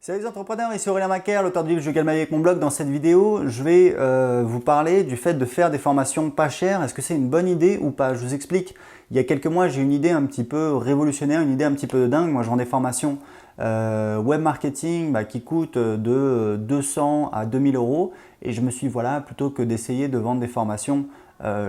Salut les entrepreneurs, ici Aurélien Macaire, l'auteur du livre Je gagne ma vie avec mon blog. Dans cette vidéo, je vais vous parler du fait de faire des formations pas chères. Est-ce que c'est une bonne idée ou pas? Je vous explique. Il y a quelques mois, j'ai une idée un petit peu révolutionnaire, une idée un petit peu de dingue. Moi, je vends des formations web marketing qui coûtent de 200 à 2000 euros. Et je me suis dit, voilà, plutôt que d'essayer de vendre des formations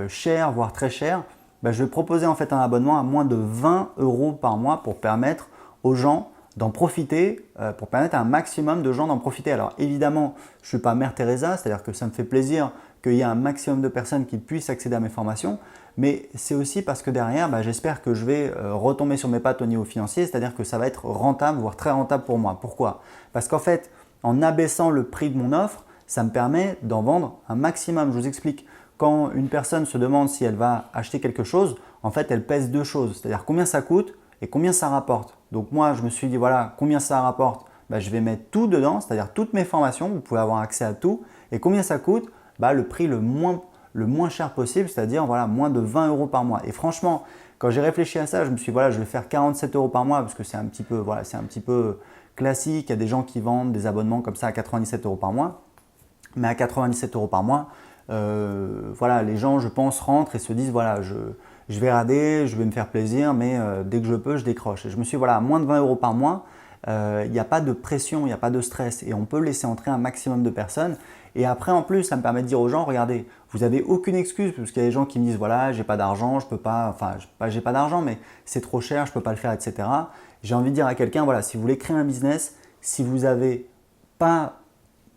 chères, voire très chères, je vais proposer en fait un abonnement à moins de 20 euros par mois pour permettre aux gens d'en profiter, pour permettre à un maximum de gens d'en profiter. Alors évidemment, je ne suis pas Mère Teresa, c'est-à-dire que ça me fait plaisir qu'il y ait un maximum de personnes qui puissent accéder à mes formations, mais c'est aussi parce que derrière, j'espère que je vais retomber sur mes pattes au niveau financier, c'est-à-dire que ça va être rentable, voire très rentable pour moi. Pourquoi? Parce qu'en fait, en abaissant le prix de mon offre, ça me permet d'en vendre un maximum. Je vous explique. Quand une personne se demande si elle va acheter quelque chose, en fait, elle pèse deux choses, c'est-à-dire combien ça coûte et combien ça rapporte. Donc moi, je me suis dit, voilà, combien ça rapporte? Je vais mettre tout dedans, c'est-à-dire toutes mes formations, vous pouvez avoir accès à tout. Et combien ça coûte? Le prix le moins cher possible, c'est-à-dire voilà, moins de 20 euros par mois. Et franchement, quand j'ai réfléchi à ça, je me suis dit, voilà, je vais faire 47 euros par mois parce que c'est un petit peu, voilà, c'est un petit peu classique. Il y a des gens qui vendent des abonnements comme ça à 97 euros par mois. Mais à 97 euros par mois, voilà, les gens, je pense, rentrent et se disent, voilà, je vais rader, je vais me faire plaisir, mais dès que je peux, je décroche. Et je me suis dit, voilà, à moins de 20 euros par mois, il n'y a pas de pression, il n'y a pas de stress et on peut laisser entrer un maximum de personnes. Et après, en plus, ça me permet de dire aux gens, regardez, vous n'avez aucune excuse parce qu'il y a des gens qui me disent, voilà, j'ai pas d'argent, je peux pas, enfin, j'ai pas d'argent, mais c'est trop cher, je peux pas le faire, etc. J'ai envie de dire à quelqu'un, voilà, si vous voulez créer un business, si vous n'avez pas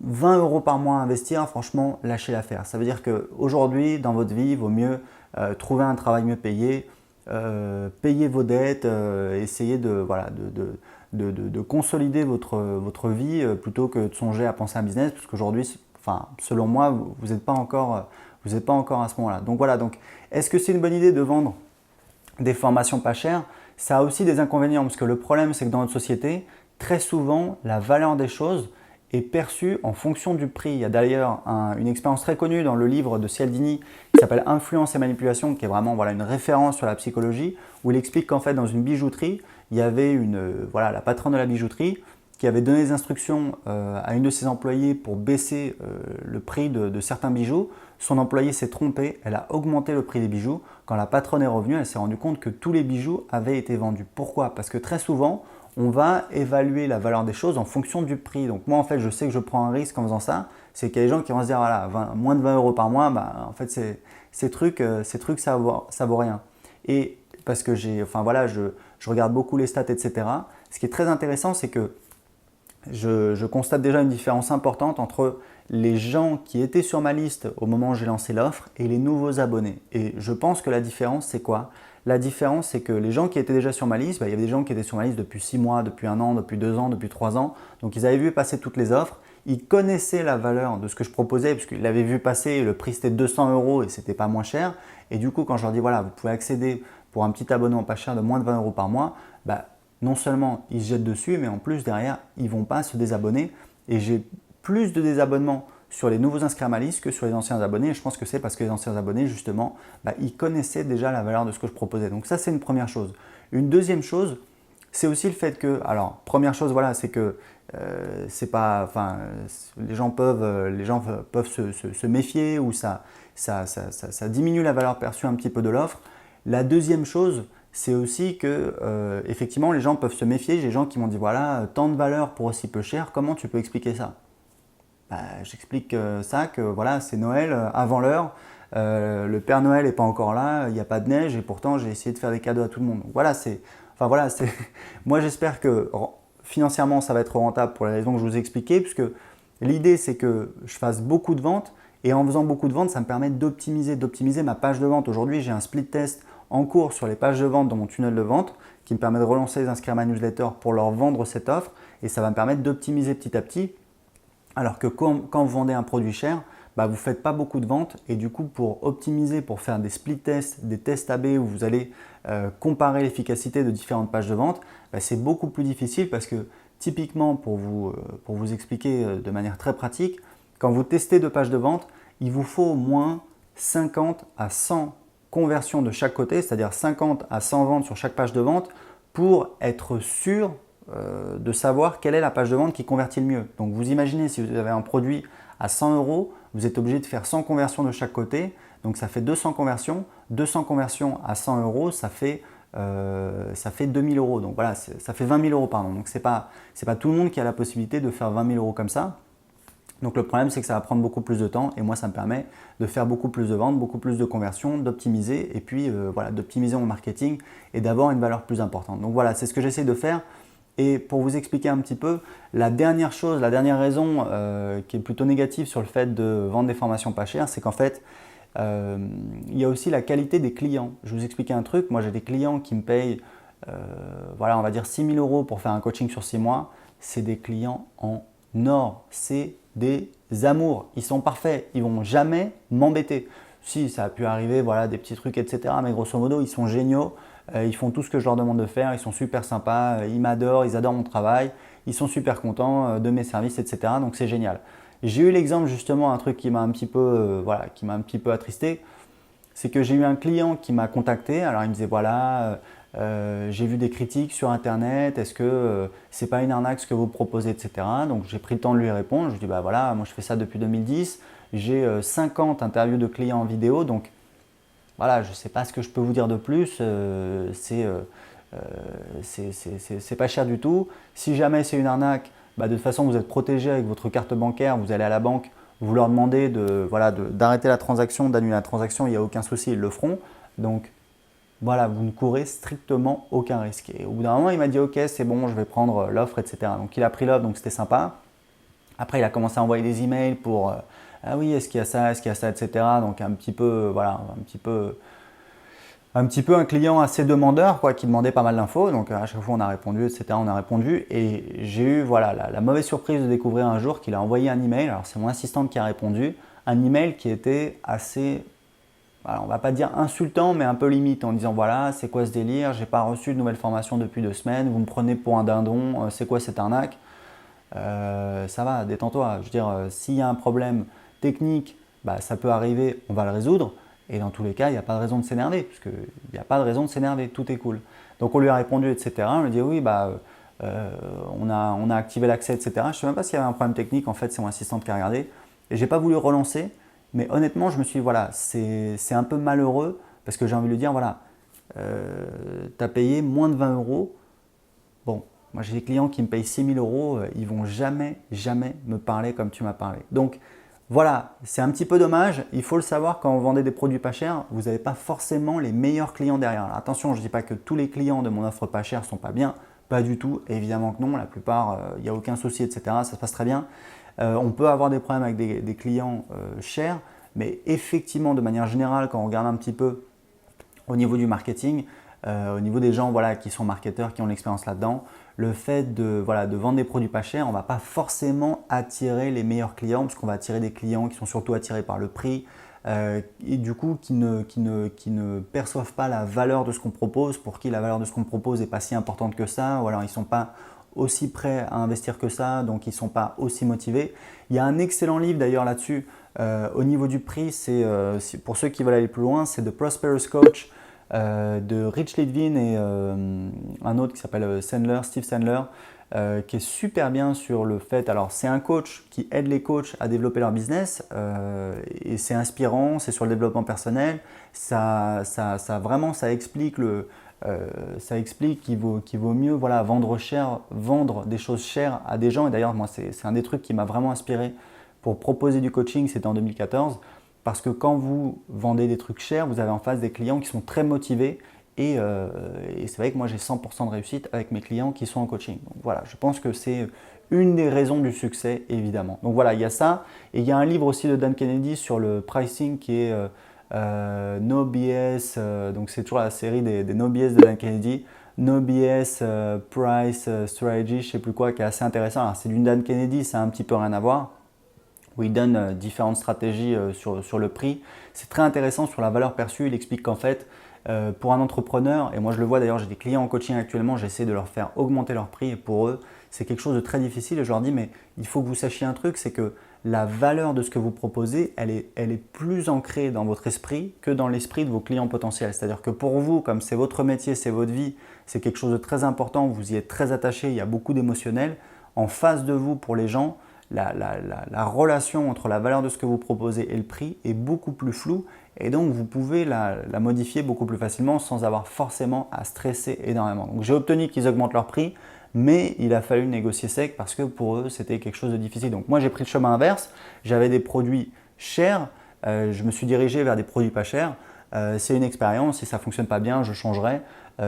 20 euros par mois à investir, franchement, lâchez l'affaire. Ça veut dire qu'aujourd'hui, dans votre vie, il vaut mieux trouver un travail mieux payé, payer vos dettes, essayer voilà, de consolider votre vie plutôt que de songer à penser à un business, parce qu'aujourd'hui, enfin, selon moi, vous n'êtes pas encore, à ce moment-là. Donc voilà, donc, est-ce que c'est une bonne idée de vendre des formations pas chères? Ça a aussi des inconvénients, parce que le problème, c'est que dans notre société, très souvent, la valeur des choses est perçue en fonction du prix. Il y a d'ailleurs une expérience très connue dans le livre de Cialdini qui s'appelle Influence et manipulation, qui est vraiment voilà, une référence sur la psychologie, où il explique qu'en fait, dans une bijouterie, il y avait voilà, la patronne de la bijouterie qui avait donné des instructions à une de ses employées pour baisser le prix de certains bijoux. Son employée s'est trompée, elle a augmenté le prix des bijoux. Quand la patronne est revenue, elle s'est rendue compte que tous les bijoux avaient été vendus. Pourquoi? Parce que très souvent, on va évaluer la valeur des choses en fonction du prix. Donc moi, en fait, je sais que je prends un risque en faisant ça. C'est qu'il y a des gens qui vont se dire, voilà, moins de 20 euros par mois, en fait, ces trucs, ça vaut rien. Et parce que voilà, je regarde beaucoup les stats, etc. Ce qui est très intéressant, c'est que je constate déjà une différence importante entre les gens qui étaient sur ma liste au moment où j'ai lancé l'offre et les nouveaux abonnés. Et je pense que la différence, c'est quoi? La différence, c'est que les gens qui étaient déjà sur ma liste, il y avait des gens qui étaient sur ma liste depuis 6 mois, depuis 1 an, depuis 2 ans, depuis 3 ans. Donc ils avaient vu passer toutes les offres, ils connaissaient la valeur de ce que je proposais, puisqu'ils l'avaient vu passer, le prix c'était 200 euros et c'était pas moins cher. Et du coup, quand je leur dis, voilà, vous pouvez accéder pour un petit abonnement pas cher de moins de 20 euros par mois, non seulement ils se jettent dessus, mais en plus derrière, ils ne vont pas se désabonner. Et j'ai plus de désabonnements sur les nouveaux inscrits à ma liste que sur les anciens abonnés. Et je pense que c'est parce que les anciens abonnés, justement, ils connaissaient déjà la valeur de ce que je proposais. Donc ça, c'est une première chose. Une deuxième chose, c'est aussi le fait que, alors, première chose, voilà, c'est que c'est pas, enfin, les gens peuvent se méfier ou ça diminue la valeur perçue un petit peu de l'offre. La deuxième chose, c'est aussi que effectivement les gens peuvent se méfier. J'ai des gens qui m'ont dit voilà, tant de valeur pour aussi peu cher, comment tu peux expliquer ça? J'explique ça que voilà, c'est Noël avant l'heure, le Père Noël n'est pas encore là, il n'y a pas de neige et pourtant j'ai essayé de faire des cadeaux à tout le monde. Donc voilà, moi j'espère que financièrement ça va être rentable pour les raisons que je vous ai expliquées, puisque l'idée c'est que je fasse beaucoup de ventes et en faisant beaucoup de ventes, ça me permet d'optimiser ma page de vente. Aujourd'hui, j'ai un split test en cours sur les pages de vente dans mon tunnel de vente qui me permet de relancer les inscrits à ma newsletter pour leur vendre cette offre et ça va me permettre d'optimiser petit à petit. Alors que quand vous vendez un produit cher, vous ne faites pas beaucoup de ventes et du coup pour optimiser, pour faire des split tests, des tests AB où vous allez comparer l'efficacité de différentes pages de vente, c'est beaucoup plus difficile parce que typiquement pour vous expliquer de manière très pratique, quand vous testez 2 pages de vente, il vous faut au moins 50 à 100 conversions de chaque côté, c'est-à-dire 50 à 100 ventes sur chaque page de vente pour être sûr de savoir quelle est la page de vente qui convertit le mieux. Donc vous imaginez, si vous avez un produit à 100 €, vous êtes obligé de faire 100 conversions de chaque côté, donc ça fait 200 conversions. 200 conversions à 100 €, ça fait 2000 €. Donc voilà, ça fait 20 000 €, pardon. Donc c'est pas tout le monde qui a la possibilité de faire 20 000 € comme ça. Donc le problème, c'est que ça va prendre beaucoup plus de temps et moi, ça me permet de faire beaucoup plus de ventes, beaucoup plus de conversions, d'optimiser et puis voilà, d'optimiser mon marketing et d'avoir une valeur plus importante. Donc voilà, c'est ce que j'essaie de faire. Et pour vous expliquer un petit peu, la dernière raison qui est plutôt négative sur le fait de vendre des formations pas chères, c'est qu'en fait, il y a aussi la qualité des clients. Je vais vous expliquer un truc. Moi, j'ai des clients qui me payent, voilà, on va dire 6 000 € pour faire un coaching sur 6 mois. C'est des clients en or. C'est des amours. Ils sont parfaits. Ils vont jamais m'embêter. Si, ça a pu arriver, voilà, des petits trucs, etc. Mais grosso modo, ils sont géniaux. Ils font tout ce que je leur demande de faire. Ils sont super sympas. Ils m'adorent. Ils adorent mon travail. Ils sont super contents de mes services, etc. Donc, c'est génial. J'ai eu l'exemple justement, un truc qui m'a un petit peu, voilà, qui m'a un petit peu attristé, c'est que j'ai eu un client qui m'a contacté. Alors il me disait voilà, j'ai vu des critiques sur internet, est-ce que c'est pas une arnaque ce que vous proposez, etc. Donc j'ai pris le temps de lui répondre. Je lui dis bah voilà, moi je fais ça depuis 2010, j'ai 50 interviews de clients en vidéo, donc voilà, je ne sais pas ce que je peux vous dire de plus, c'est pas cher du tout. Si jamais c'est une arnaque, bah de toute façon vous êtes protégé avec votre carte bancaire, vous allez à la banque, vous leur demandez d'arrêter la transaction, d'annuler la transaction, il n'y a aucun souci, ils le feront. Donc voilà, vous ne courez strictement aucun risque. Et au bout d'un moment, il m'a dit ok, c'est bon, je vais prendre l'offre, etc. Donc il a pris l'offre, donc c'était sympa. Après, il a commencé à envoyer des emails pour ah oui, est-ce qu'il y a ça, etc. Donc un petit peu, voilà, un petit peu un client assez demandeur, quoi, qui demandait pas mal d'infos. Donc à chaque fois, on a répondu, etc. On a répondu. Et j'ai eu voilà, la mauvaise surprise de découvrir un jour qu'il a envoyé un email. Alors c'est mon assistante qui a répondu. Un email qui était assez, voilà, on va pas dire insultant, mais un peu limite, en disant voilà, c'est quoi ce délire, j'ai pas reçu de nouvelles formations depuis 2 semaines, vous me prenez pour un dindon, c'est quoi cette arnaque? Ça va, détends-toi. Je veux dire, s'il y a un problème technique, bah, ça peut arriver, on va le résoudre. Et dans tous les cas, il n'y a pas de raison de s'énerver, puisqu'il n'y a pas de raison de s'énerver, tout est cool. Donc on lui a répondu, etc. On lui a dit oui, bah, on a activé l'accès, etc. Je ne sais même pas s'il y avait un problème technique, en fait, c'est mon assistante qui a regardé. Et je n'ai pas voulu relancer, mais honnêtement, je me suis dit, voilà, c'est un peu malheureux, parce que j'ai envie de lui dire, voilà, tu as payé moins de 20 €. Bon, moi j'ai des clients qui me payent 6 000 €, ils vont jamais me parler comme tu m'as parlé. Donc voilà, c'est un petit peu dommage. Il faut le savoir, quand vous vendez des produits pas chers, vous n'avez pas forcément les meilleurs clients derrière. Alors, attention, je ne dis pas que tous les clients de mon offre pas chère ne sont pas bien. Pas du tout, évidemment que non. La plupart, il n'y a aucun souci, etc. Ça se passe très bien. On peut avoir des problèmes avec des clients chers, mais effectivement, de manière générale, quand on regarde un petit peu au niveau du marketing, au niveau des gens voilà, qui sont marketeurs, qui ont l'expérience là-dedans, le fait de vendre des produits pas chers, on ne va pas forcément attirer les meilleurs clients, parce qu'on va attirer des clients qui sont surtout attirés par le prix et du coup qui ne perçoivent pas la valeur de ce qu'on propose, pour qui la valeur de ce qu'on propose n'est pas si importante que ça, ou alors ils ne sont pas aussi prêts à investir que ça, donc ils ne sont pas aussi motivés. Il y a un excellent livre d'ailleurs là-dessus, au niveau du prix, c'est pour ceux qui veulent aller plus loin, c'est The Prosperous Coach, de Rich Litvin et un autre qui s'appelle Steve Sandler, qui est super bien sur le fait, alors c'est un coach qui aide les coachs à développer leur business et c'est inspirant, c'est sur le développement personnel, ça explique ça explique qu'il vaut mieux voilà, vendre des choses chères à des gens. Et d'ailleurs, moi, c'est un des trucs qui m'a vraiment inspiré pour proposer du coaching, c'était en 2014. Parce que quand vous vendez des trucs chers, vous avez en face des clients qui sont très motivés. Et c'est vrai que moi, j'ai 100% de réussite avec mes clients qui sont en coaching. Donc voilà, je pense que c'est une des raisons du succès, évidemment. Donc voilà, il y a ça. Et il y a un livre aussi de Dan Kennedy sur le pricing qui est No BS. Donc c'est toujours la série des No BS de Dan Kennedy. No BS Price Strategy, je ne sais plus quoi, qui est assez intéressant. Alors c'est du Dan Kennedy, ça a un petit peu rien à voir, où il donne différentes stratégies sur le prix. C'est très intéressant sur la valeur perçue. Il explique qu'en fait, pour un entrepreneur, et moi je le vois d'ailleurs, j'ai des clients en coaching actuellement, j'essaie de leur faire augmenter leur prix et pour eux, c'est quelque chose de très difficile et je leur dis mais il faut que vous sachiez un truc, c'est que la valeur de ce que vous proposez, elle est plus ancrée dans votre esprit que dans l'esprit de vos clients potentiels. C'est-à-dire que pour vous, comme c'est votre métier, c'est votre vie, c'est quelque chose de très important, vous y êtes très attaché, il y a beaucoup d'émotionnel. En face de vous, pour les gens, la relation entre la valeur de ce que vous proposez et le prix est beaucoup plus floue et donc vous pouvez la modifier beaucoup plus facilement sans avoir forcément à stresser énormément. Donc j'ai obtenu qu'ils augmentent leur prix, mais il a fallu négocier sec parce que pour eux c'était quelque chose de difficile. Donc moi j'ai pris le chemin inverse, j'avais des produits chers, je me suis dirigé vers des produits pas chers. C'est une expérience, si ça ne fonctionne pas bien, je changerai.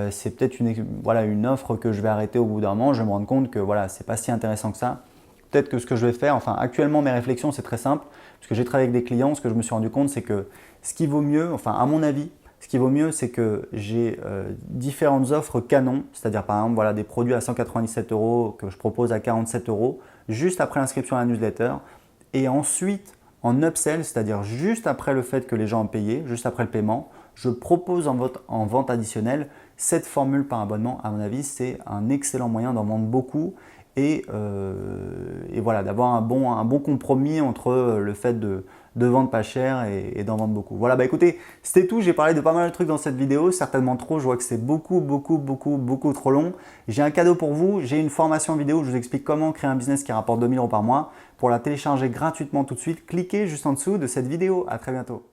C'est peut-être une offre que je vais arrêter au bout d'un moment, je vais me rendre compte que voilà, ce n'est pas si intéressant que ça. Peut-être que ce que je vais faire, enfin actuellement mes réflexions c'est très simple, parce que j'ai travaillé avec des clients, ce que je me suis rendu compte c'est que ce qui vaut mieux, enfin à mon avis, ce qui vaut mieux c'est que j'ai différentes offres canon, c'est-à-dire par exemple voilà, des produits à 197 € que je propose à 47 € juste après l'inscription à la newsletter et ensuite en upsell, c'est-à-dire juste après le fait que les gens ont payé, juste après le paiement, je propose en vente additionnelle cette formule par abonnement. À mon avis, c'est un excellent moyen d'en vendre beaucoup et voilà, d'avoir un bon compromis entre le fait de vendre pas cher et d'en vendre beaucoup. Voilà, bah écoutez, c'était tout. J'ai parlé de pas mal de trucs dans cette vidéo, certainement trop. Je vois que c'est beaucoup trop long. J'ai un cadeau pour vous. J'ai une formation vidéo où je vous explique comment créer un business qui rapporte 2000 € par mois. Pour la télécharger gratuitement tout de suite, cliquez juste en dessous de cette vidéo. À très bientôt.